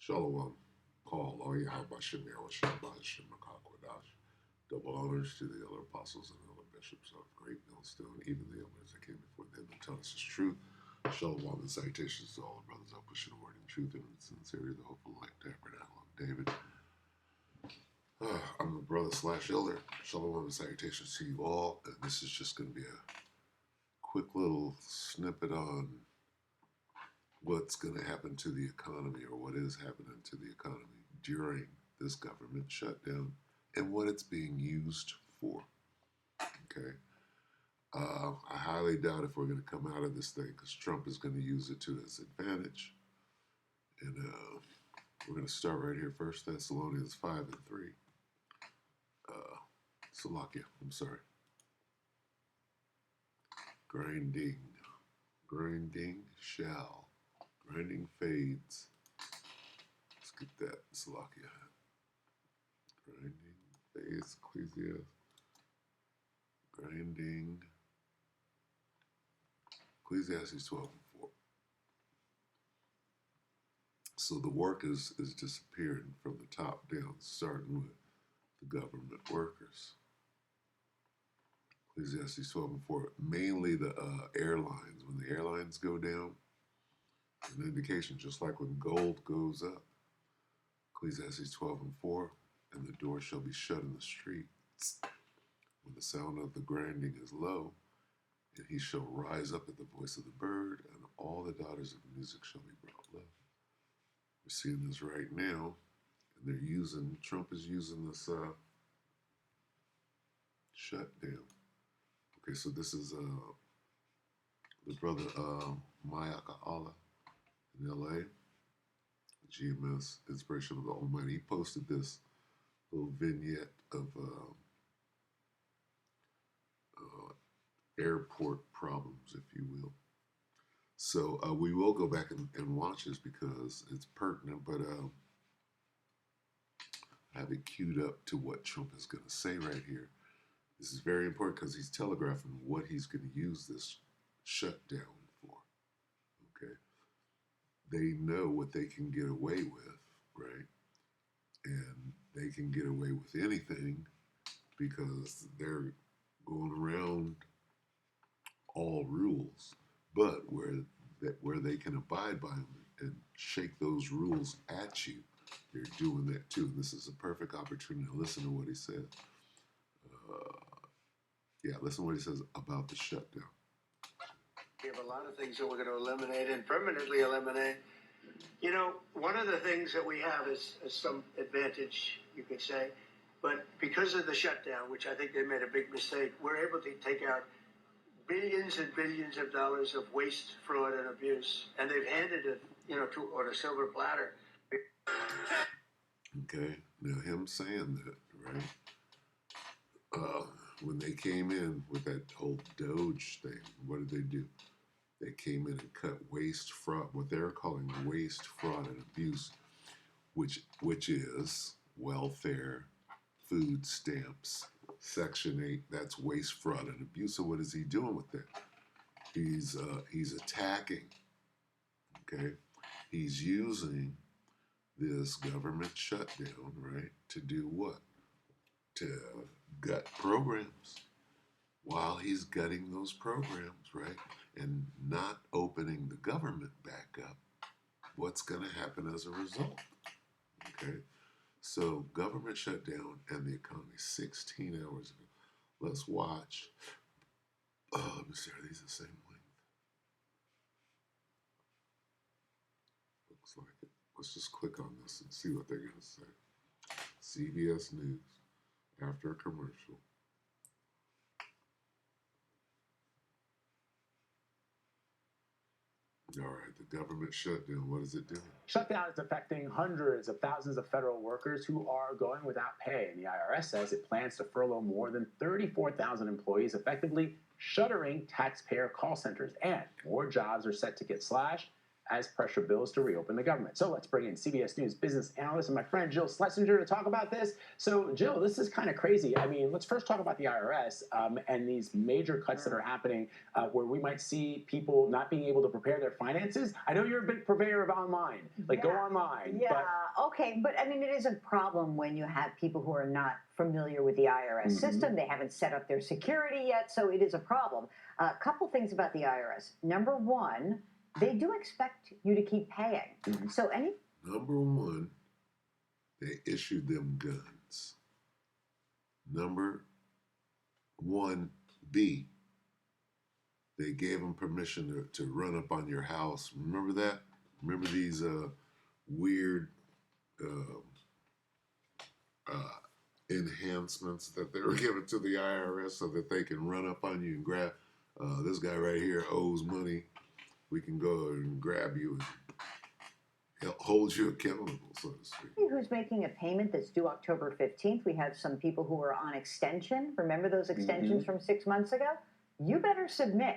Shalom, Paul, Yahweh Shemir, Shabbat Shemakwadash. Double honors to the elder apostles and elder bishops of Great Millstone, even the elders that came before them to tell us his truth. Shalom and salutations to all the brothers out pushing the word in truth and in sincerity, the hopeful elect tabernacle of David. I'm the brother slash elder. Shalom and salutations to you all. And this is just going to be a quick little snippet on what's going to happen to the economy, or what is happening to the economy during this government shutdown and what it's being used for. Okay. I highly doubt if we're going to come out of this thing, because Trump is going to use it to his advantage. And we're going to start right here. 1 Thessalonians 5:3. Salakia, I'm sorry. Grinding shall. Grinding fades. Let's get that. Salakia. Grinding fades. Ecclesiastes. Grinding. Ecclesiastes 12:4. So the work is disappearing from the top down, starting with the government workers. Ecclesiastes 12:4. Mainly the airlines. When the airlines go down, it's an indication, just like when gold goes up. Ecclesiastes 12:4. And the door shall be shut in the streets when the sound of the grinding is low, and he shall rise up at the voice of the bird, and all the daughters of music shall be brought low. We're seeing this right now, and Trump is using this shutdown. Okay, so this is the brother Mayaka Allah in LA, GMS, Inspiration of the Almighty. He posted this little vignette of airport problems, if you will. So we will go back and watch this because it's pertinent, but I have it queued up to what Trump is going to say right here. This is very important because he's telegraphing what he's going to use this shutdown for. Okay, they know what they can get away with, right? And they can get away with anything because they're going around all rules. But where they can abide by them and shake those rules at you, they're doing that too. And this is a perfect opportunity to listen to what he said. Listen to what he says about the shutdown. We have a lot of things that we're going to eliminate and permanently eliminate. You know, one of the things that we have is some advantage, you could say, but because of the shutdown, which I think they made a big mistake, we're able to take out billions and billions of dollars of waste, fraud, and abuse, and they've handed it, on a silver platter. Okay, now him saying that, right? When they came in with that whole Doge thing, what did they do? They came in and cut waste, fraud, what they're calling waste, fraud, and abuse, which is welfare, food stamps, Section 8. That's waste, fraud, and abuse. So what is he doing with that? He's attacking. Okay, he's using this government shutdown, right, to do what? To gut programs. While he's gutting those programs, right, and not opening the government back up, what's going to happen as a result? Okay, so government shutdown and the economy, 16 hours ago. Let's watch. Let me see, are these the same length? Looks like it. Let's just click on this and see what they're going to say. CBS News, after a commercial. All right, the government shutdown, what is it doing? Shutdown is affecting hundreds of thousands of federal workers who are going without pay, and the IRS says it plans to furlough more than 34,000 employees, effectively shuttering taxpayer call centers, and more jobs are set to get slashed as pressure builds to reopen the government. So let's bring in CBS News business analyst and my friend Jill Schlesinger to talk about this. So Jill, this is kind of crazy. I mean, let's first talk about the IRS and these major cuts that are happening where we might see people not being able to prepare their finances. I know you're a big purveyor of online, like go online. Yeah, But okay, but I mean, it is a problem when you have people who are not familiar with the IRS system. They haven't set up their security yet, so it is a problem. A couple things about the IRS. Number one, they do expect you to keep paying. So any Number one, they issued them guns. Number 1B, they gave them permission to run up on your house. Remember that? Remember these weird enhancements that they were giving to the IRS so that they can run up on you and grab this guy right here owes money. We can go and grab you and hold you accountable, so to speak. who's making a payment that's due October 15th, we have some people who are on extension. Remember those extensions from 6 months ago? You better submit.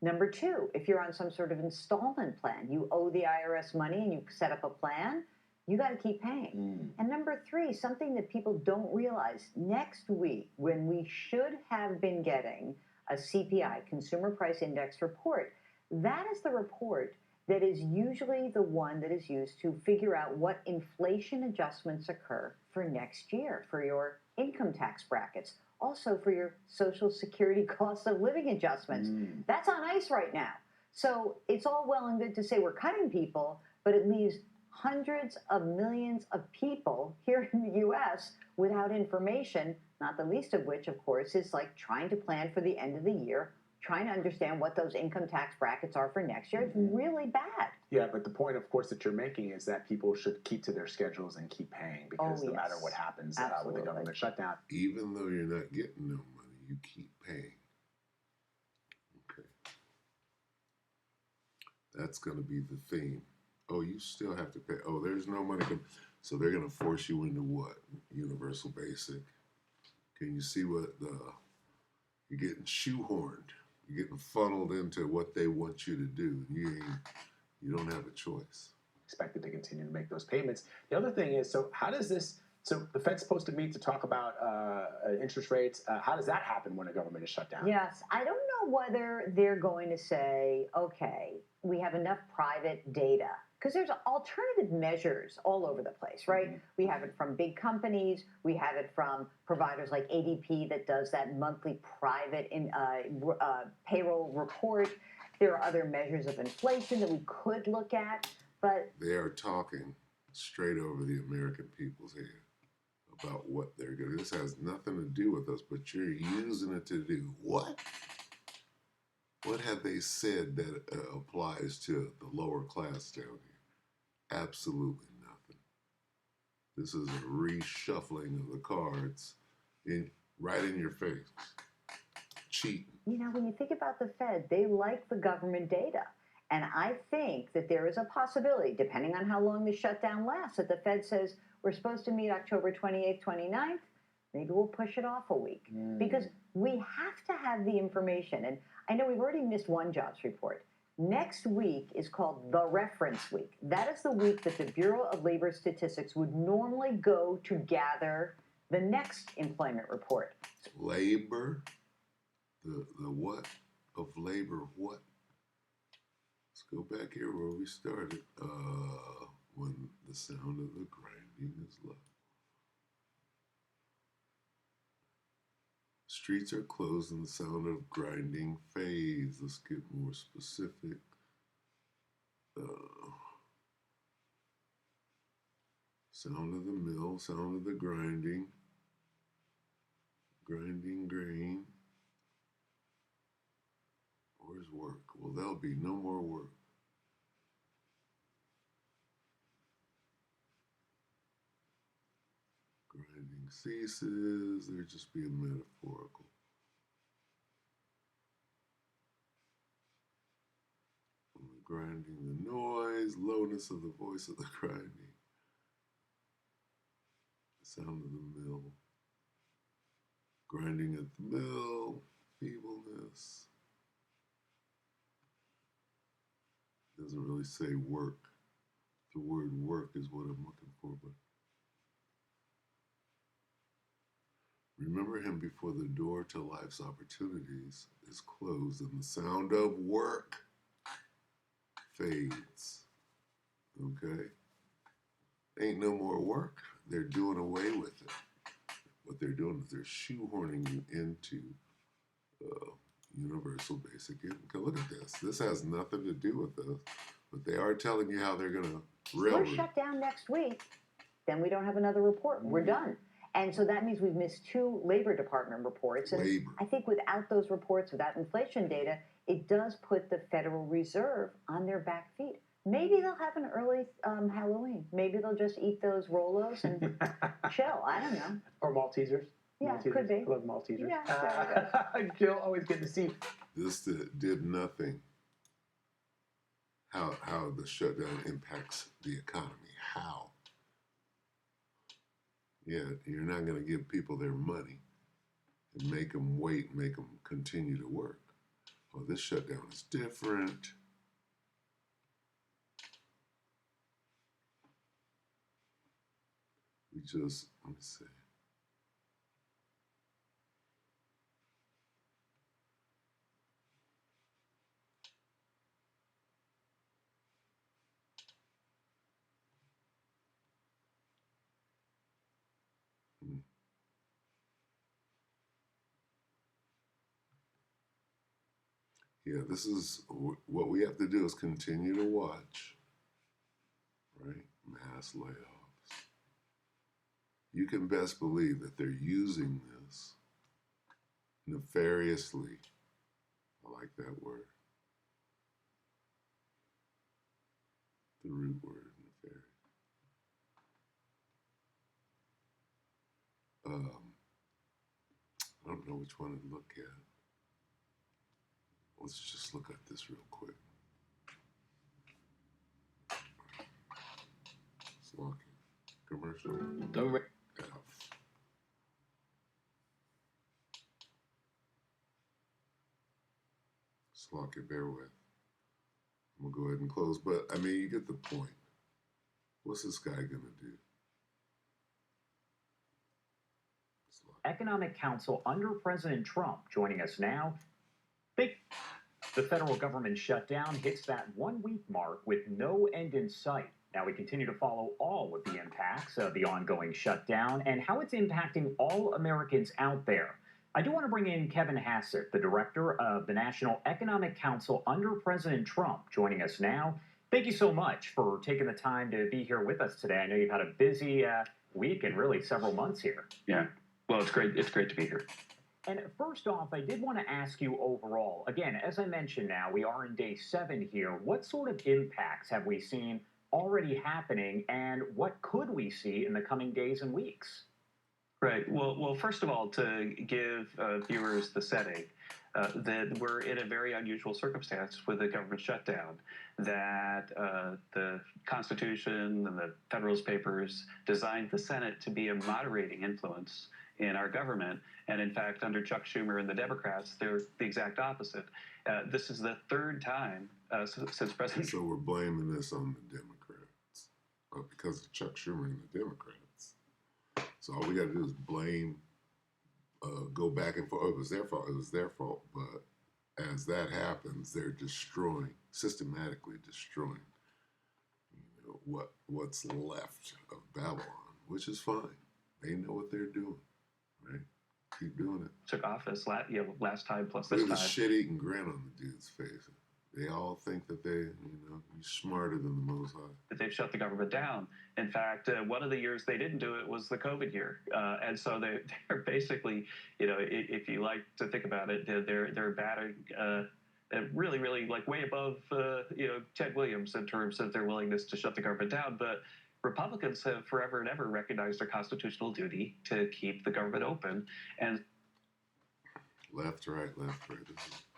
Number two, if you're on some sort of installment plan, you owe the IRS money and you set up a plan, you got to keep paying. And number three, something that people don't realize, next week, when we should have been getting a CPI, Consumer Price Index report, that is the report that is usually the one that is used to figure out what inflation adjustments occur for next year for your income tax brackets, also for your Social Security cost of living adjustments. That's on ice right now. So it's all well and good to say we're cutting people, but it leaves hundreds of millions of people here in the U.S. without information, not the least of which, of course, is like trying to plan for the end of the year, trying to understand what those income tax brackets are for next year. It's really bad. yeah, but the point, of course, that you're making is that people should keep to their schedules and keep paying because no matter what happens with the government shutdown. Even though you're not getting no money, you keep paying. Okay. That's going to be the theme. Oh, you still have to pay. Oh, there's no money. So they're going to force you into what? Universal basic. Can you see what you're getting shoehorned? You're getting funneled into what they want you to do. You don't have a choice. Expected to continue to make those payments. The other thing is, so how does this? So the Fed's supposed to meet to talk about interest rates. How does that happen when a government is shut down? Yes, I don't know whether they're going to say, okay, we have enough private data. Because there's alternative measures all over the place, right? We have it from big companies. We have it from providers like ADP that does that monthly private payroll report. There are other measures of inflation that we could look at, but They are talking straight over the American people's head about what they're going to do. This has nothing to do with us, but you're using it to do what? What have they said that applies to the lower class down here? Absolutely nothing. This is a reshuffling of the cards right in your face. Cheating. you know, when you think about the Fed, they like the government data. And I think that there is a possibility, depending on how long the shutdown lasts, that the Fed says we're supposed to meet October 28th, 29th. Maybe we'll push it off a week. Because we have to have the information. And I know we've already missed one jobs report. Next week is called the reference week. That is the week that the Bureau of Labor Statistics would normally go to gather the next employment report. Labor? The what? Of labor, what? Let's go back here where we started. When the sound of the grinding is low. Streets are closed and the sound of grinding fades. Let's get more specific. Sound of the mill, sound of the grinding. Grinding grain. Where's work? Well, there'll be no more work. Grinding ceases. They're just being metaphorical. Grinding the noise, lowness of the voice of the grinding. The sound of the mill. Grinding at the mill, feebleness. doesn't really say work. The word work is what I'm looking for, but remember him before the door to life's opportunities is closed and the sound of work fades. Okay? Ain't no more work. They're doing away with it. What they're doing is they're shoehorning you into universal basic income. Look at this. This has nothing to do with this, but they are telling you how they're going to railroad. We're shut down next week. Then we don't have another report. We're done. And so that means we've missed 2 Labor Department reports. And Labor. I think without those reports, without inflation data, it does put the Federal Reserve on their back feet. Maybe they'll have an early Halloween. Maybe they'll just eat those Rolos and chill. I don't know. Or Maltesers. Yeah, Maltesers. could be. I love Maltesers. Yeah, Jill, always good to see you. This did nothing. How the shutdown impacts the economy. How? Yeah, you're not going to give people their money and make them wait, make them continue to work. Oh, this shutdown is different. Let me see. Yeah, this is what we have to do is continue to watch, right? Mass layoffs. You can best believe that they're using this nefariously. I like that word. The root word, nefarious. I don't know which one to look at. Let's just look at this real quick. Slocky. Commercial. F. Slocky, bear with. I'm going to go ahead and close, but I mean, you get the point. What's this guy going to do? Economic Council under President Trump joining us now. The federal government shutdown hits that 1 week mark with no end in sight. Now we continue to follow all of the impacts of the ongoing shutdown and how it's impacting all Americans out there. I do want to bring in Kevin Hassett, the director of the National Economic Council under President Trump, joining us now. Thank you so much for taking the time to be here with us today. I know you've had a busy week and really several months here. Yeah. Well, it's great. It's great to be here. And first off, I did want to ask you overall, again, as I mentioned now, we are in day 7 here. What sort of impacts have we seen already happening, and what could we see in the coming days and weeks? Right. Well, first of all, to give viewers the setting, that we're in a very unusual circumstance with the government shutdown, that the Constitution and the Federalist Papers designed the Senate to be a moderating influence in our government. And in fact, under Chuck Schumer and the Democrats, they're the exact opposite. This is the 3rd time since President... So we're blaming this on the Democrats because of Chuck Schumer and the Democrats. So all we got to do is blame, go back and forth. Oh, it was their fault. It was their fault. But as that happens, they're systematically destroying, what's left of Babylon, which is fine. They know what they're doing, right? Keep doing it. Took office last time plus this Look at time. the shit-eating grin on the dude's face. They all think that you're smarter than the Most High. They've shut the government down. In fact, one of the years they didn't do it was the COVID year, and so they're basically, if you like to think about it, they're batting really, really like way above, Ted Williams in terms of their willingness to shut the government down. But Republicans have forever and ever recognized their constitutional duty to keep the government open. And Left, right. This is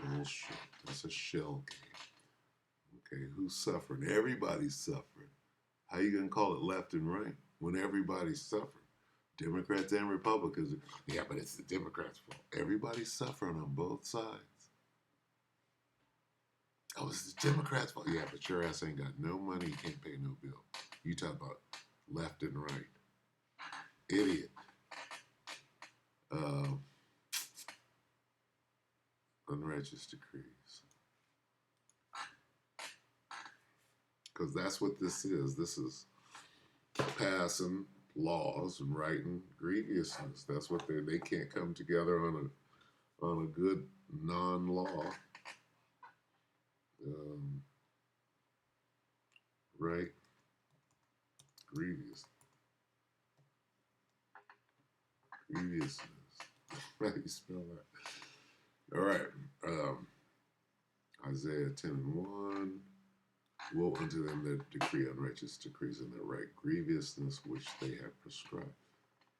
bullshit. It's a shell game. Okay, who's suffering? Everybody's suffering. How you gonna call it left and right when everybody's suffering? Democrats and Republicans. Yeah, but it's the Democrats' fault. Everybody's suffering on both sides. Oh, it's the Democrats' fault. Yeah, but your ass ain't got no money. You can't pay no bill. You talk about left and right. Idiot. Unrighteous decrees. Because that's what this is. This is passing laws and writing grievousness. That's what they can't come together on a good non-law. Right? Grievous. Grievousness. How do you spell that? All right. Isaiah 10 and 1. Woe unto them that decree unrighteous decrees in their right grievousness which they have prescribed.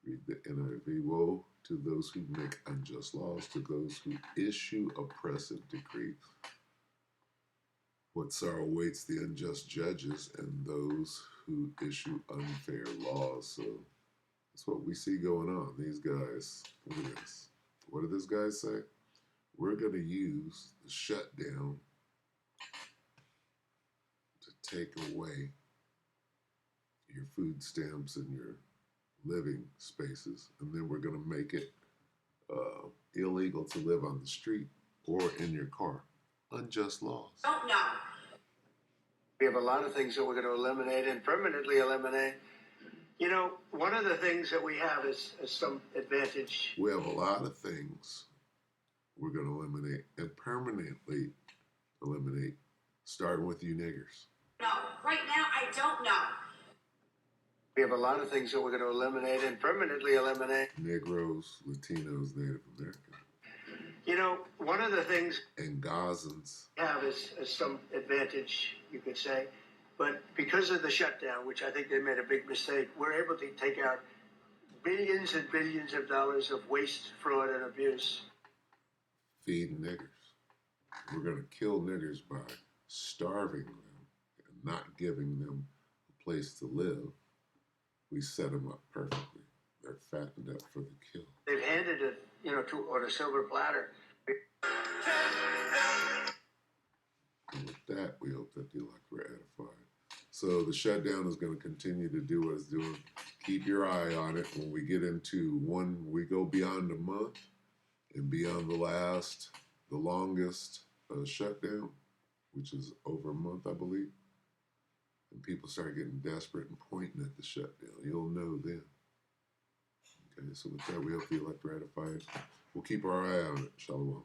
Read the NIV. Woe to those who make unjust laws, to those who issue oppressive decrees. What sorrow awaits the unjust judges and those who issue unfair laws. So that's what we see going on. These guys, look at this. What did this guy say? We're going to use the shutdown to take away your food stamps and your living spaces, and then we're going to make it illegal to live on the street or in your car. Unjust laws. Don't know. We have a lot of things that we're going to eliminate and permanently eliminate. You know, one of the things that we have is some advantage. We have a lot of things we're going to eliminate and permanently eliminate, starting with you niggers. No, right now I don't know. We have a lot of things that we're going to eliminate and permanently eliminate. Negroes, Latinos, Native Americans. You know, one of the things and Gazans have is some advantage, you could say. But because of the shutdown, which I think they made a big mistake, we're able to take out billions and billions of dollars of waste, fraud, and abuse. Feeding niggers. We're going to kill niggers by starving them and not giving them a place to live. We set them up perfectly. They're fattened up for the kill. They've handed it, on a silver platter. And with that, we hope that the elect were edified. So the shutdown is going to continue to do what it's doing. Keep your eye on it. When we get into we go beyond a month and beyond the longest shutdown, which is over a month, I believe. And people start getting desperate and pointing at the shutdown. You'll know then. Okay, so with that, we hope the elect ratified. We'll keep our eye on it. Shalom.